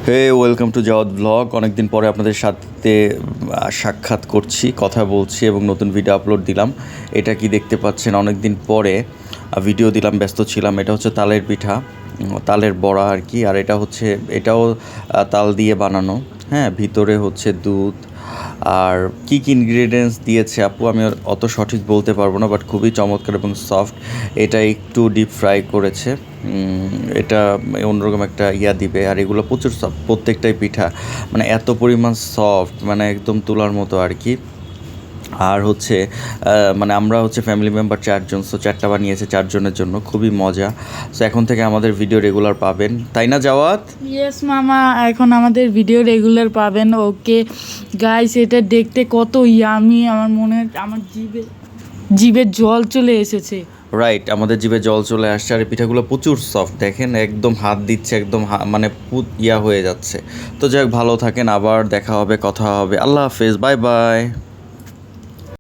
Hey welcome to Jawad blog. অনেকদিন পরে আপনাদের সাথে সাক্ষাৎ করছি, কথা বলছি এবং নতুন ভিডিও আপলোড দিলাম। এটা কি দেখতে পাচ্ছেন, অনেক দিন পরে ভিডিও দিলাম, ব্যস্ত ছিলাম। এটা হচ্ছে তালের পিঠা, তালের বড়া আর কি। আর এটাও তাল দিয়ে বানানো। হ্যাঁ, ভিতরে হচ্ছে দুধ আর কী কী ইনগ্রিডিয়েন্টস দিয়েছে আপু আমি অত সঠিক বলতে পারবো না, বাট খুবই চমৎকার এবং সফট। এটা একটু ডিপ ফ্রাই করেছে। এটা অন্যরকম একটা দিবে। আর এগুলো প্রচুর সফট, প্রত্যেকটাই পিঠা মানে এত পরিমাণ সফট, মানে একদম তুলার মতো আর কি। আর হচ্ছে মানে আমরা হচ্ছে ফ্যামিলি মেম্বার 4 জন, সো 4টা বানিয়েছে 4 জনের জন্য, খুবই মজা। সো এখন থেকে আমাদের ভিডিও রেগুলার পাবেন, তাই না জাওয়াত? ইয়েস মামা, এখন আমাদের ভিডিও রেগুলার পাবেন। ওকে গাইস, এটা দেখতে কত ইয়ামি, আমার জিভে জল চলে এসেছে। রাইট, আমাদের জিভে জল চলে আসছে। আর এই পিঠাগুলো প্রচুর সফট, দেখেন একদম হাত দিচ্ছে, একদম মানে হয়ে যাচ্ছে। তো যাই হোক, ভালো থাকেন, আবার দেখা হবে, কথা হবে। আল্লাহ হাফেজ, বাই বাই।